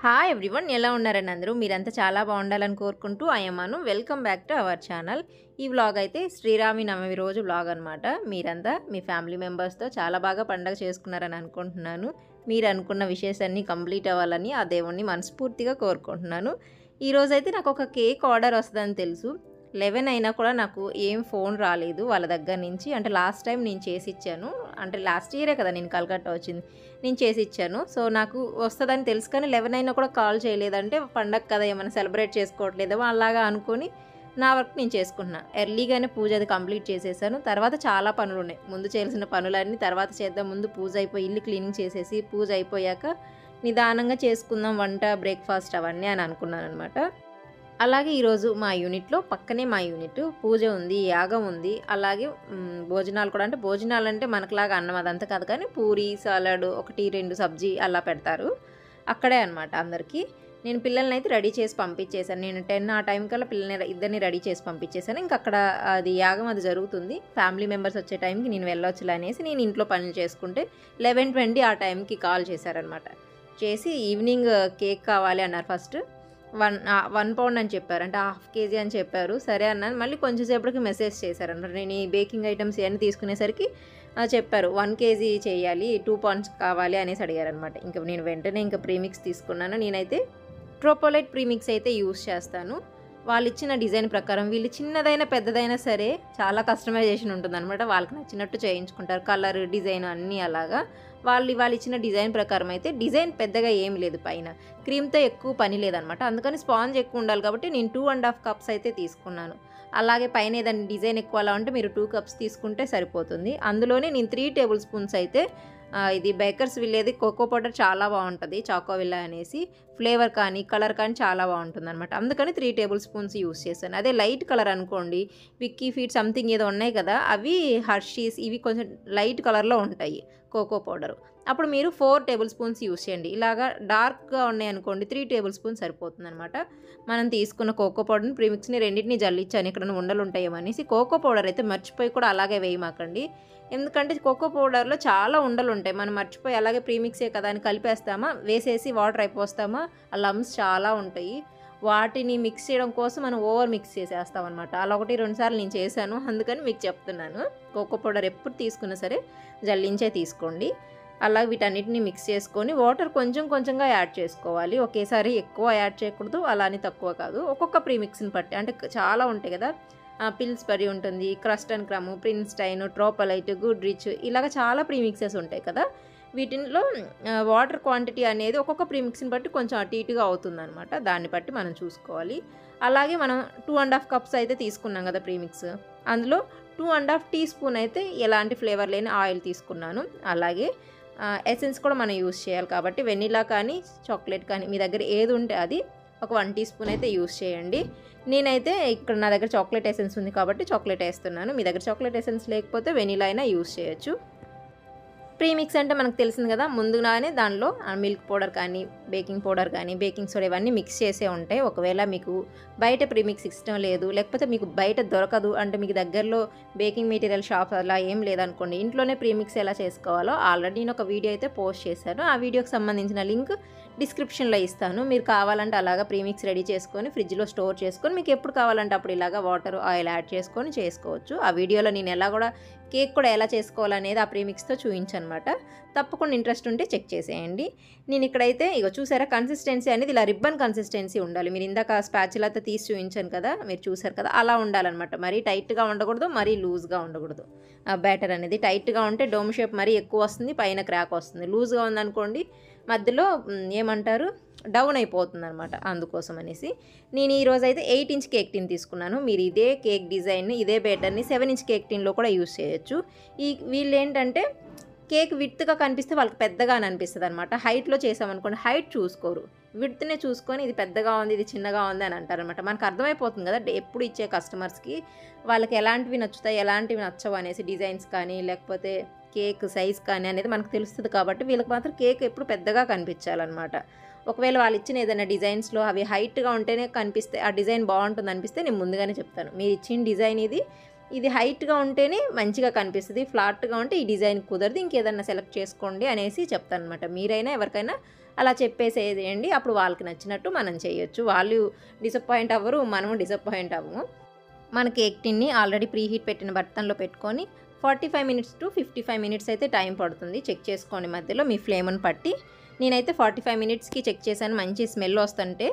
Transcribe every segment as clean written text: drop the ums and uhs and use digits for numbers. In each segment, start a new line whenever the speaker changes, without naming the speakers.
Hi everyone, ఎలా ఉన్నారండి అందరూ? మీరంతా చాలా బాగుండాలని కోరుకుంటూ అయ్యమ్మాను welcome back to our channel. ఈ వ్లాగ్ అయితే శ్రీరామి నవమి రోజు వ్లాగ్ అనమాట. మీరంతా మీ ఫ్యామిలీ మెంబర్స్తో చాలా బాగా పండగ చేసుకున్నారని అనుకుంటున్నాను. మీరు అనుకున్న విషయాలన్నీ కంప్లీట్ అవ్వాలని ఆ దేవుణ్ణి మనస్ఫూర్తిగా కోరుకుంటున్నాను. ఈరోజైతే నాకు ఒక కేక్ ఆర్డర్ వస్తుందని తెలుసు. 11 అయినా కూడా నాకు ఏం ఫోన్ రాలేదు వాళ్ళ దగ్గర నుంచి. అంటే లాస్ట్ టైం నేను చేసి ఇచ్చాను, అంటే లాస్ట్ ఇయరే కదా నేను కలకత్తా వచ్చింది, నేను చేసి ఇచ్చాను. సో నాకు వస్తుందని తెలుసు, కానీ 11 అయినా కూడా కాల్ చేయలేదంటే పండగ కదా ఏమైనా సెలబ్రేట్ చేసుకోవట్లేదేమో అలాగా అనుకొని నా వర్క్ నేను చేసుకుంటున్నాను. ఎర్లీగానే పూజ అది కంప్లీట్ చేసేసాను. తర్వాత చాలా పనులు ఉన్నాయి, ముందు చేయాల్సిన పనులన్నీ తర్వాత చేద్దాం. ముందు పూజ అయిపోయి ఇల్లు క్లీనింగ్ చేసేసి పూజ అయిపోయాక నిదానంగా చేసుకుందాం వంట బ్రేక్ఫాస్ట్ అవన్నీ అని అనుకున్నాను అనమాట. అలాగే ఈరోజు మా యూనిట్లో పక్కనే మా యూనిట్ పూజ ఉంది, యాగం ఉంది. అలాగే భోజనాలు కూడా, అంటే భోజనాలు అంటే మనకులాగా అన్నం అదంతా కాదు, కానీ పూరి సలాడ్ 1-2 సబ్జీ అలా పెడతారు అక్కడే అనమాట అందరికీ. నేను పిల్లల్ని అయితే రెడీ చేసి పంపించేశాను. నేను 10 ఆ టైం కల్లా పిల్లల్ని ఇద్దరిని రెడీ చేసి పంపించేశాను. ఇంక అక్కడ అది యాగం అది జరుగుతుంది. ఫ్యామిలీ మెంబర్స్ వచ్చే టైంకి నేను వెళ్ళొచ్చులే అనేసి నేను ఇంట్లో పనులు చేసుకుంటే 11:20 ఆ టైంకి కాల్ చేశారనమాట. చేసి ఈవినింగ్ కేక్ కావాలి అన్నారు. ఫస్ట్ 1 పౌండ్ అని చెప్పారు, అంటే 1/2 kg అని చెప్పారు. సరే అన్నాను. మళ్ళీ కొంచెం సేపటికి మెసేజ్ చేశారనమాట. నేను ఈ బేకింగ్ ఐటమ్స్ ఇవన్నీ తీసుకునేసరికి చెప్పారు 1 kg చేయాలి, 2 pounds కావాలి అనేసి అడిగారనమాట. ఇంకా నేను వెంటనే ఇంకా ప్రీమిక్స్ తీసుకున్నాను. నేనైతే ట్రోపోలైట్ ప్రీమిక్స్ అయితే యూస్ చేస్తాను. వాళ్ళు ఇచ్చిన డిజైన్ ప్రకారం. వీళ్ళు చిన్నదైనా పెద్దదైనా సరే చాలా కస్టమైజేషన్ ఉంటుందన్నమాట. వాళ్ళకి నచ్చినట్టు చేయించుకుంటారు, కలర్ డిజైన్ అన్నీ అలాగా. వాళ్ళు ఇచ్చిన డిజైన్ ప్రకారం అయితే డిజైన్ పెద్దగా ఏమి లేదు, పైన క్రీమ్తో ఎక్కువ పని లేదనమాట. అందుకని స్పాంజ్ ఎక్కువ ఉండాలి కాబట్టి నేను 2.5 cups అయితే తీసుకున్నాను. అలాగే పైన ఏదైనా డిజైన్ ఎక్కువ అలా ఉంటే మీరు 2 cups తీసుకుంటే సరిపోతుంది. అందులోనే నేను 3 tablespoons అయితే ఇది బేకర్స్ విల్లేది కోకో పౌడర్ చాలా బాగుంటుంది, చాకో విల్లా అనేసి. ఫ్లేవర్ కానీ కలర్ కానీ చాలా బాగుంటుంది అనమాట. అందుకని 3 tablespoons యూస్ చేశాను. అదే లైట్ కలర్ అనుకోండి, విక్కీ ఫీడ్ సంథింగ్ ఏదో ఉన్నాయి కదా, అవి హర్షీస్ ఇవి కొంచెం లైట్ కలర్లో ఉంటాయి కోకో పౌడరు. అప్పుడు మీరు 4 tablespoons యూస్ చేయండి. ఇలాగా డార్క్గా ఉన్నాయి అనుకోండి 3 tablespoons సరిపోతుంది అనమాట. మనం తీసుకున్న కోకో పౌడర్ని ప్రీమిక్స్ని రెండింటిని జల్లించాను, ఇక్కడ ఉండలు ఉంటాయేమనేసి. కోకో పౌడర్ అయితే మర్చిపోయి కూడా అలాగే వేయమాకండి, ఎందుకంటే కోకో పౌడర్లో చాలా ఉండలు ఉంటాయి. మనం మర్చిపోయి అలాగే ప్రీమిక్సే కదా అని కలిపేస్తామా, వేసేసి వాటర్ అయిపోస్తామా, ఆ లమ్స్ చాలా ఉంటాయి. వాటిని మిక్స్ చేయడం కోసం మనం ఓవర్ మిక్స్ చేసేస్తాం అనమాట. అలా 1-2 సార్లు నేను చేశాను, అందుకని మీకు చెప్తున్నాను. కోకో పౌడర్ ఎప్పుడు తీసుకున్నా సరే జల్లించే తీసుకోండి. అలా వీటన్నిటిని మిక్స్ చేసుకొని వాటర్ కొంచెం కొంచెంగా యాడ్ చేసుకోవాలి, ఒకేసారి ఎక్కువ యాడ్ చేయకూడదు, అలానే తక్కువ కాదు. ఒక్కొక్క ప్రీమిక్స్ని బట్టి, అంటే చాలా ఉంటాయి కదా, పిల్స్బరీ ఉంటుంది, క్రస్ట్ అండ్ క్రమ్, ప్రిన్స్టైన్, ట్రోపోలైట్, గుడ్ రిచ్, ఇలాగ చాలా ప్రీమిక్సెస్ ఉంటాయి కదా. వీటిలో వాటర్ క్వాంటిటీ అనేది ఒక్కొక్క ప్రీమిక్స్ని బట్టి కొంచెం అటు ఇటుగా అవుతుందన్నమాట. దాన్ని బట్టి మనం చూసుకోవాలి. అలాగే మనం 2.5 cups అయితే తీసుకున్నాం కదా ప్రీమిక్స్, అందులో 2.5 teaspoon అయితే ఎలాంటి ఫ్లేవర్ లేని ఆయిల్ తీసుకున్నాను. అలాగే ఎసెన్స్ కూడా మనం యూస్ చేయాలి కాబట్టి వెనిలా కానీ చాక్లెట్ కానీ మీ దగ్గర ఏది ఉంటే అది ఒక 1 teaspoon అయితే యూస్ చేయండి. నేనైతే ఇక్కడ నా దగ్గర చాక్లెట్ ఎసెన్స్ ఉంది కాబట్టి చాక్లెట్ వేస్తున్నాను. మీ దగ్గర చాక్లెట్ ఎసెన్స్ లేకపోతే వెనిలా అయినా యూస్ చేయొచ్చు. ప్రీమిక్స్ అంటే మనకు తెలిసింది కదా, ముందుగానే దానిలో మిల్క్ పౌడర్ కానీ బేకింగ్ పౌడర్ కానీ బేకింగ్ సోడా ఇవన్నీ మిక్స్ చేసే ఉంటాయి. ఒకవేళ మీకు బయట ప్రీమిక్స్ ఇష్టం లేదు, లేకపోతే మీకు బయట దొరకదు, అంటే మీకు దగ్గరలో బేకింగ్ మెటీరియల్ షాప్ అలా ఏం లేదనుకోండి, ఇంట్లోనే ప్రీమిక్స్ ఎలా చేసుకోవాలో ఆల్రెడీ నేను ఒక వీడియో అయితే పోస్ట్ చేశాను. ఆ వీడియోకి సంబంధించిన లింక్ డిస్క్రిప్షన్లో ఇస్తాను. మీరు కావాలంటే అలాగా ప్రీమిక్స్ రెడీ చేసుకొని ఫ్రిడ్జ్లో స్టోర్ చేసుకొని మీకు ఎప్పుడు కావాలంటే అప్పుడు ఇలాగా వాటర్ ఆయిల్ యాడ్ చేసుకొని చేసుకోవచ్చు. ఆ వీడియోలో నేను ఎలా కూడా కేక్ కూడా ఎలా చేసుకోవాలనేది ఆ ప్రీమిక్స్తో చూపించనమాట. తప్పకుండా ఇంట్రెస్ట్ ఉంటే చెక్ చేసేయండి. నేను ఇక్కడైతే ఇగో చూసారా, కన్సిస్టెన్సీ అనేది ఇలా రిబ్బన్ కన్సిస్టెన్సీ ఉండాలి. మీరు ఇందాక స్పాచులాతో తీసి చూపించాను కదా, మీరు చూసారు కదా, అలా ఉండాలన్నమాట. మరీ టైట్గా ఉండకూడదు, మరీ లూజ్గా ఉండకూడదు. బ్యాటర్ అనేది టైట్గా ఉంటే డోమ్ షేప్ మరీ ఎక్కువ వస్తుంది, పైన క్రాక్ వస్తుంది. లూజ్గా ఉందనుకోండి మధ్యలో ఏమంటారు డౌన్ అయిపోతుంది అనమాట. అందుకోసం అనేసి నేను ఈరోజు అయితే 8-inch కేక్ టిన్ తీసుకున్నాను. మీరు ఇదే కేక్ డిజైన్ ఇదే బ్యాటర్ని 7-inch కేక్ టిన్లో కూడా యూస్ చేయొచ్చు. వీళ్ళు ఏంటంటే కేక్ విడ్త్గా కనిపిస్తే వాళ్ళకి పెద్దగా అని అనిపిస్తుంది అనమాట. హైట్లో చేసామనుకోండి హైట్ చూసుకోరు, విడ్త్నే చూసుకొని ఇది పెద్దగా ఉంది ఇది చిన్నగా ఉంది అని అంటారనమాట. మనకు అర్థమైపోతుంది కదా ఎప్పుడు ఇచ్చే కస్టమర్స్కి వాళ్ళకి ఎలాంటివి నచ్చుతాయి ఎలాంటివి నచ్చవు అనేసి, డిజైన్స్ కానీ లేకపోతే కేక్ సైజ్ కానీ అనేది మనకు తెలుస్తుంది. కాబట్టి వీళ్ళకి మాత్రం కేక్ ఎప్పుడు పెద్దగా కనిపించాలన్నమాట. ఒకవేళ వాళ్ళు ఇచ్చిన ఏదైనా డిజైన్స్లో అవి హైట్గా ఉంటేనే కనిపిస్తే ఆ డిజైన్ బాగుంటుంది అనిపిస్తే నేను ముందుగానే చెప్తాను, మీరు ఇచ్చిన డిజైన్ ఇది ఇది హైట్గా ఉంటేనే మంచిగా కనిపిస్తుంది, ఫ్లాట్గా ఉంటే ఈ డిజైన్ కుదరదు, ఇంకేదన్నా సెలెక్ట్ చేసుకోండి అనేసి చెప్తాను అనమాట. మీరైనా ఎవరికైనా అలా చెప్పేసేయండి, అప్పుడు వాళ్ళకి నచ్చినట్టు మనం చేయొచ్చు. వాళ్ళు డిసప్పాయింట్ అవ్వరు, మనము డిసప్పాయింట్ అవ్వము. మన కేక్ టిన్ని ఆల్రెడీ ప్రీహీట్ పెట్టిన బర్తన్లో పెట్టుకొని 45 మినిట్స్ టు 55 మినిట్స్ అయితే టైం పడుతుంది. చెక్ చేసుకోండి మధ్యలో మీ ఫ్లేమ్ని పట్టి. నేనైతే 45 మినిట్స్కి చెక్ చేశాను, మంచి స్మెల్ వస్తుంటే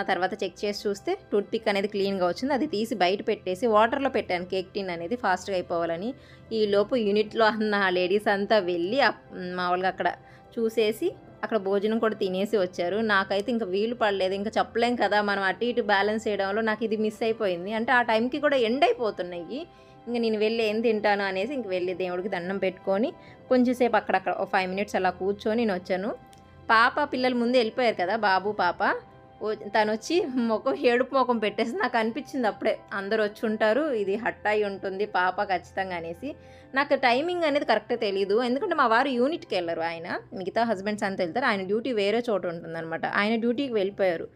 ఆ తర్వాత చెక్ చేసి చూస్తే టూత్ పిక్ అనేది క్లీన్గా వచ్చింది. అది తీసి బయట పెట్టేసి వాటర్లో పెట్టాను కేక్ టిన్ అనేది ఫాస్ట్గా అయిపోవాలని. ఈ లోపు యూనిట్లో ఉన్న లేడీస్ అంతా వెళ్ళి మామూలుగా అక్కడ చూసేసి అక్కడ భోజనం కూడా తినేసి వచ్చారు. నాకైతే ఇంకా వీలు పడలేదు, ఇంకా చెప్పలేం కదా మనం అటు ఇటు బ్యాలెన్స్ చేయడంలో నాకు ఇది మిస్ అయిపోయింది. అంటే ఆ టైంకి కూడా ఎండ్ అయిపోతున్నాయి. ఇంక నేను వెళ్ళి ఏం తింటాను అనేసి ఇంక వెళ్ళి దేవుడికి దండం పెట్టుకొని కొంచెంసేపు అక్కడక్కడ 5 మినిట్స్ అలా కూర్చొని నేను వచ్చాను. పిల్లలు ముందు వెళ్ళిపోయారు కదా, బాబు పాప. తను వచ్చి ఏడుపు ముఖం పెట్టేసి నాకు అనిపించింది అప్పుడే అందరు వచ్చి ఉంటారు, ఇది హట్ అయి ఉంటుంది పాప ఖచ్చితంగా అనేసి. నాకు టైమింగ్ అనేది కరెక్ట్గా తెలియదు, ఎందుకంటే మా వారు యూనిట్కి వెళ్ళరు, ఆయన మిగతా హస్బెండ్స్ అంతా వెళ్తారు, ఆయన డ్యూటీ వేరే చోట ఉంటుందన్నమాట. ఆయన డ్యూటీకి వెళ్ళిపోయారు.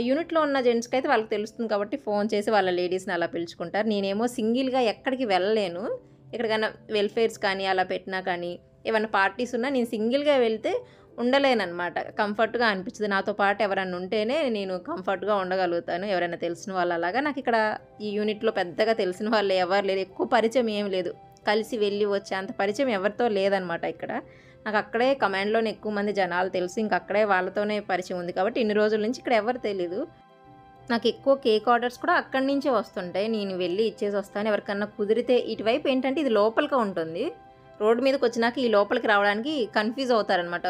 యూనిట్లో ఉన్న జెంట్స్కి అయితే వాళ్ళకి తెలుస్తుంది కాబట్టి ఫోన్ చేసి వాళ్ళ లేడీస్ని అలా పిలుచుకుంటారు. నేనేమో సింగిల్గా ఎక్కడికి వెళ్ళలేను, ఎక్కడికైనా వెల్ఫేర్స్ కానీ అలా పెట్టినా కానీ ఏమైనా పార్టీస్ ఉన్నా నేను సింగిల్గా వెళ్తే ఉండలేనమాట, కంఫర్ట్గా అనిపించదు. నాతో పాటు ఎవరైనా ఉంటేనే నేను కంఫర్ట్గా ఉండగలుగుతాను, ఎవరైనా తెలిసిన వాళ్ళు. అలాగా నాకు ఇక్కడ ఈ యూనిట్లో పెద్దగా తెలిసిన వాళ్ళు ఎవరు లేరు, ఎక్కువ పరిచయం ఏం లేదు, కలిసి వెళ్ళి వచ్చే అంత పరిచయం ఎవరితో లేదనమాట. ఇక్కడ నాకు అక్కడే కమాండ్లోనే ఎక్కువ మంది జనాలు తెలుసు, ఇంక అక్కడే వాళ్ళతోనే పరిచయం ఉంది కాబట్టి ఇన్ని రోజుల నుంచి ఇక్కడ ఎవరు తెలీదు. నాకు ఎక్కువ కేక్ ఆర్డర్స్ కూడా అక్కడి నుంచే వస్తుంటాయి, నేను వెళ్ళి ఇచ్చేసి వస్తాను. ఎవరికన్నా కుదిరితే ఇటువైపు ఏంటంటే ఇది లోపలిగా ఉంటుంది, రోడ్డు మీదకి వచ్చినాక ఈ లోపలికి రావడానికి కన్ఫ్యూజ్ అవుతారనమాట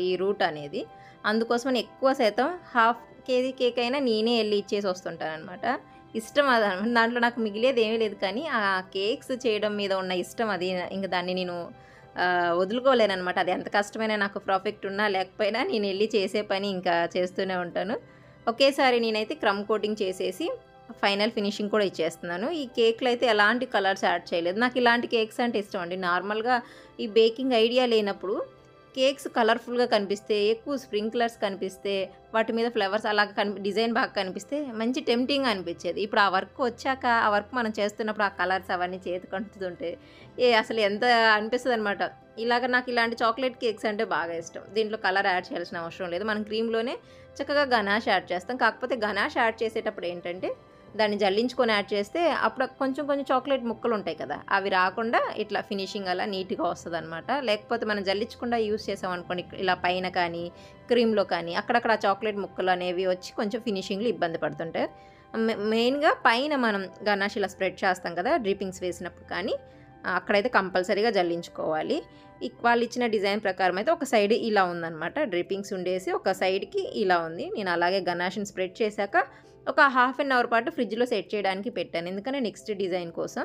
ఈ రూట్ అనేది. అందుకోసమని ఎక్కువ శాతం ½ కేజీ కేక్ అయినా నేనే వెళ్ళి ఇచ్చేసి వస్తుంటానమాట. ఇష్టం అది, దాంట్లో నాకు మిగిలేది ఏమీ లేదు, కానీ ఆ కేక్స్ చేయడం మీద ఉన్న ఇష్టం అది. ఇంకా దాన్ని నేను వదులుకోలేనమాట. అది ఎంత కష్టమైనా నాకు పర్ఫెక్ట్ ఉన్నా లేకపోయినా నేను వెళ్ళి చేసే పని ఇంకా చేస్తూనే ఉంటాను. ఒకేసారి నేనైతే క్రమ్ కోటింగ్ చేసేసి ఫైనల్ ఫినిషింగ్ కూడా ఇచ్చేస్తున్నాను. ఈ కేక్లో అయితే ఎలాంటి కలర్స్ యాడ్ చేయలేదు. నాకు ఇలాంటి కేక్స్ అంటే ఇష్టం అండి. నార్మల్గా ఈ బేకింగ్ ఐడియా లేనప్పుడు కేక్స్ కలర్ఫుల్గా కనిపిస్తే, ఎక్కువ స్ప్రింక్లర్స్ కనిపిస్తే, వాటి మీద ఫ్లవర్స్ అలాగ డిజైన్ బాగా కనిపిస్తే మంచి టెంప్టింగ్ అనిపించేది. ఇప్పుడు ఆ వర్క్ వచ్చాక ఆ వర్క్ మనం చేస్తున్నప్పుడు ఆ కలర్స్ అవన్నీ చేతికి అంటుతుంటే అసలు ఎంత అనిపిస్తుంది అనమాట. నాకు ఇలాంటి చాక్లెట్ కేక్స్ అంటే బాగా ఇష్టం. దీంట్లో కలర్ యాడ్ చేయాల్సిన అవసరం లేదు, మనం క్రీమ్లోనే చక్కగా గనాష్ యాడ్ చేస్తాం. కాకపోతే గనాష్ యాడ్ చేసేటప్పుడు ఏంటంటే దాన్ని జల్లించుకొని యాడ్ చేస్తే అప్పుడు కొంచెం చాక్లెట్ ముక్కలు ఉంటాయి కదా, అవి రాకుండా ఇట్లా ఫినిషింగ్ అలా నీట్గా వస్తుంది అనమాట. లేకపోతే మనం జల్లించకుండా యూస్ చేసాం అనుకోండి, ఇలా పైన కానీ క్రీమ్లో కానీ అక్కడక్కడ చాక్లెట్ ముక్కలు అనేవి వచ్చి కొంచెం ఫినిషింగ్లో ఇబ్బంది పడుతుంటాయి. మెయిన్గా పైన మనం గనాష్ ఇలా స్ప్రెడ్ చేస్తాం కదా డ్రిప్పింగ్స్ వేసినప్పుడు, కానీ అక్కడైతే కంపల్సరీగా జల్లించుకోవాలి. వాళ్ళు ఇచ్చిన డిజైన్ ప్రకారం అయితే ఒక సైడ్ ఇలా ఉందన్నమాట, డ్రిప్పింగ్స్ ఉండేసి ఒక సైడ్కి ఇలా ఉంది. నేను అలాగే గనాష్ని స్ప్రెడ్ చేశాక ఒక ½ అన్ అవర్ పాటు ఫ్రిడ్జ్లో సెట్ చేయడానికి పెట్టాను, ఎందుకంటే నెక్స్ట్ డిజైన్ కోసం.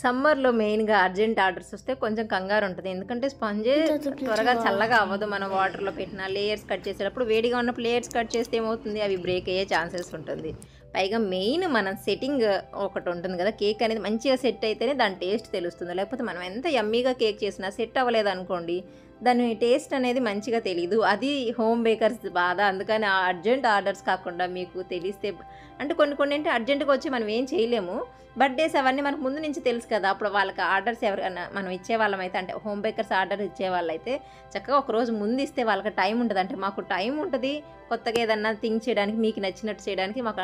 సమ్మర్లో మెయిన్గా అర్జెంట్ ఆర్డర్స్ వస్తే కొంచెం కంగారు ఉంటుంది, ఎందుకంటే స్పాంజే త్వరగా చల్లగా అవ్వదు. మనం వాటర్లో పెట్టిన లేయర్స్ కట్ చేసేటప్పుడు వేడిగా ఉన్నప్పుడు లేయర్స్ కట్ చేస్తే ఏమవుతుంది, అవి బ్రేక్ అయ్యే ఛాన్సెస్ ఉంటుంది. పైగా మెయిన్ మనం సెట్టింగ్ ఒకటి ఉంటుంది కదా, కేక్ అనేది మంచిగా సెట్ అయితేనే దాని టేస్ట్ తెలుస్తుంది. లేకపోతే మనం ఎంత యమ్మీగా కేక్ చేసినా సెట్ అవ్వలేదు అనుకోండి, దాని టేస్ట్ అనేది మంచిగా తెలీదు. అది హోమ్ బేకర్స్ బాధ. అందుకని ఆ అర్జెంట్ ఆర్డర్స్ కాకుండా మీకు తెలిస్తే, అంటే కొన్ని అంటే అర్జెంటుగా వచ్చి మనం ఏం చేయలేము, బర్త్డేస్ అవన్నీ మనకు ముందు నుంచి తెలుసు కదా, అప్పుడు వాళ్ళకి ఆర్డర్స్ ఎవరికైనా మనం ఇచ్చేవాళ్ళం అయితే, అంటే హోమ్ బేకర్స్ ఆర్డర్ ఇచ్చేవాళ్ళైతే చక్కగా ఒకరోజు ముందు ఇస్తే వాళ్ళకి టైం ఉంటుంది. అంటే మాకు టైం ఉంటుంది కొత్తగా ఏదన్నా థింక్ చేయడానికి, మీకు నచ్చినట్టు చేయడానికి మాకు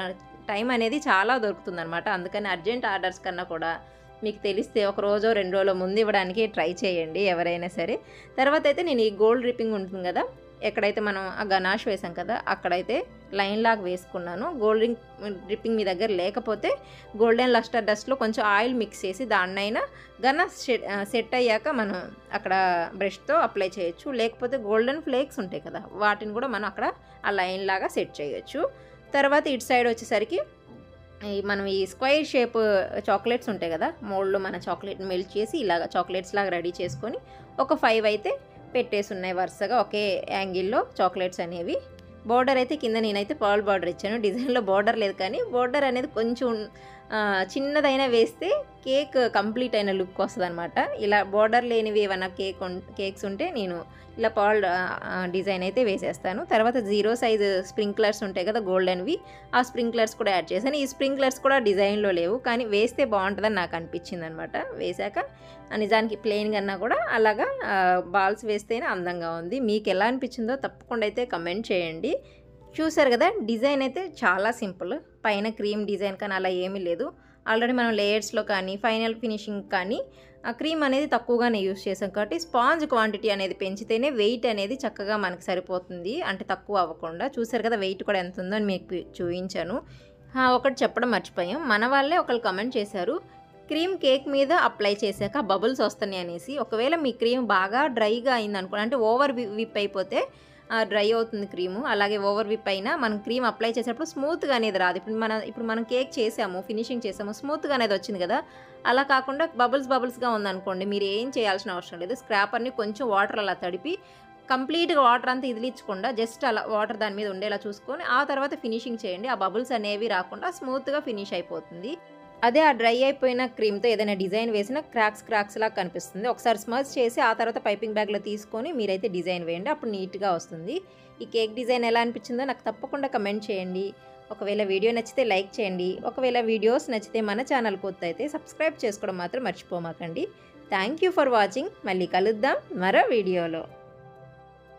టైం అనేది చాలా దొరుకుతుంది అనమాట. అందుకని అర్జెంట్ ఆర్డర్స్ కన్నా కూడా మీకు తెలిస్తే ఒక రోజో 2 రోజుల ముందు ఇవ్వడానికి ట్రై చేయండి ఎవరైనా సరే. తర్వాత అయితే నేను ఈ గోల్డ్ డ్రిప్పింగ్ ఉంటుంది కదా, ఎక్కడైతే మనం ఆ గనాష్ వేసాం కదా అక్కడైతే లైన్ లాగా వేసుకున్నాను. గోల్డ్ డ్రిప్పింగ్ మీ దగ్గర లేకపోతే గోల్డెన్ లస్టర్ డస్ట్లో కొంచెం ఆయిల్ మిక్స్ చేసి దాన్నైనా గనాష్ సెట్ అయ్యాక మనం అక్కడ బ్రష్తో అప్లై చేయొచ్చు. లేకపోతే గోల్డెన్ ఫ్లేక్స్ ఉంటాయి కదా, వాటిని కూడా మనం అక్కడ ఆ లైన్ లాగా సెట్ చేయొచ్చు. తర్వాత ఇటు సైడ్ వచ్చేసరికి మనం ఈ స్క్వైర్ షేప్ చాక్లెట్స్ ఉంటాయి కదా, మోల్డ్లో మన చాక్లెట్ మెల్ట్ చేసి ఇలాగ చాక్లెట్స్ లాగా రెడీ చేసుకొని ఒక 5 అయితే పెట్టేసి ఉన్నాయి వరుసగా ఒకే యాంగిల్లో చాక్లెట్స్ అనేవి. బోర్డర్ అయితే కింద నేనైతే పర్ల్ బార్డర్ ఇచ్చాను. డిజైన్లో బోర్డర్ లేదు, కానీ బోర్డర్ అనేది కొంచెం చిన్నదైనా వేస్తే కేక్ కంప్లీట్ అయిన లుక్ వస్తుందన్నమాట. ఇలా బోర్డర్ లేనివి ఏమన్నా కేక్స్ ఉంటే నేను ఇలా పర్ల్ డిజైన్ అయితే వేసేస్తాను. తర్వాత 0 సైజ్ స్ప్రింక్లర్స్ ఉంటాయి కదా గోల్డెన్వి, ఆ స్ప్రింక్లర్స్ కూడా యాడ్ చేశాను. ఈ స్ప్రింక్లర్స్ కూడా డిజైన్లో లేవు, కానీ వేస్తే బాగుంటుందని నాకు అనిపించింది అనమాట. వేశాక నిజానికి ప్లెయిన్ కన్నా కూడా అలాగా బాల్స్ వేస్తేనే అందంగా ఉంది. మీకు ఎలా అనిపించిందో తప్పకుండా అయితే కమెంట్ చేయండి. చూసారు కదా, డిజైన్ అయితే చాలా సింపుల్. పైన క్రీమ్ డిజైన్ కానీ అలా ఏమీ లేదు. ఆల్రెడీ మనం లేయర్స్లో కానీ ఫైనల్ ఫినిషింగ్ కానీ ఆ క్రీమ్ అనేది తక్కువగానే యూస్ చేసాం కాబట్టి స్పాంజ్ క్వాంటిటీ అనేది పెంచితేనే వెయిట్ అనేది చక్కగా మనకు సరిపోతుంది, అంటే తక్కువ అవ్వకుండా. చూసారు కదా వెయిట్ కూడా ఎంత ఉందో అని మీకు చూపించాను. ఒకటి చెప్పడం మర్చిపోయాం, మన వాళ్ళే ఒకళ్ళు కమెంట్ చేశారు, క్రీమ్ కేక్ మీద అప్లై చేశాక బబుల్స్ వస్తున్నాయి అనేసి. ఒకవేళ మీ క్రీమ్ బాగా డ్రైగా అయింది అనుకోండి, అంటే ఓవర్ విప్ అయిపోతే డ్రై అవుతుంది క్రీము. అలాగే ఓవర్ విప్ అయినా మనం క్రీమ్ అప్లై చేసేటప్పుడు స్మూత్గా అనేది రాదు. ఇప్పుడు మనం కేక్ చేసాము, ఫినిషింగ్ చేసాము, స్మూత్గా అనేది వచ్చింది కదా. అలా కాకుండా బబుల్స్గా ఉందనుకోండి, మీరు ఏం చేయాల్సిన అవసరం లేదు. స్క్రాపర్ని కొంచెం వాటర్ అలా తడిపి కంప్లీట్గా వాటర్ అంతా ఇదిలించకుండా జస్ట్ అలా వాటర్ దాని మీద ఉండేలా చూసుకొని ఆ తర్వాత ఫినిషింగ్ చేయండి. ఆ బబుల్స్ అనేవి రాకుండా స్మూత్గా ఫినిష్ అయిపోతుంది. అదే ఆ డ్రై అయిపోయిన క్రీమ్తో ఏదైనా డిజైన్ వేసినా క్రాక్స్ లాగా కనిపిస్తుంది. ఒకసారి స్మర్జ్ చేసి ఆ తర్వాత పైపింగ్ బ్యాగ్లో తీసుకొని మీరైతే డిజైన్ వేయండి, అప్పుడు నీట్గా వస్తుంది. ఈ కేక్ డిజైన్ ఎలా అనిపించిందో నాకు తప్పకుండా కమెంట్ చేయండి. ఒకవేళ వీడియో నచ్చితే లైక్ చేయండి. ఒకవేళ వీడియోస్ నచ్చితే మన ఛానల్ కొత్త అయితే సబ్స్క్రైబ్ చేసుకోవడం మాత్రం మర్చిపోమాకండి. Thank you for watching. మళ్ళీ కలుద్దాం మరో వీడియోలో.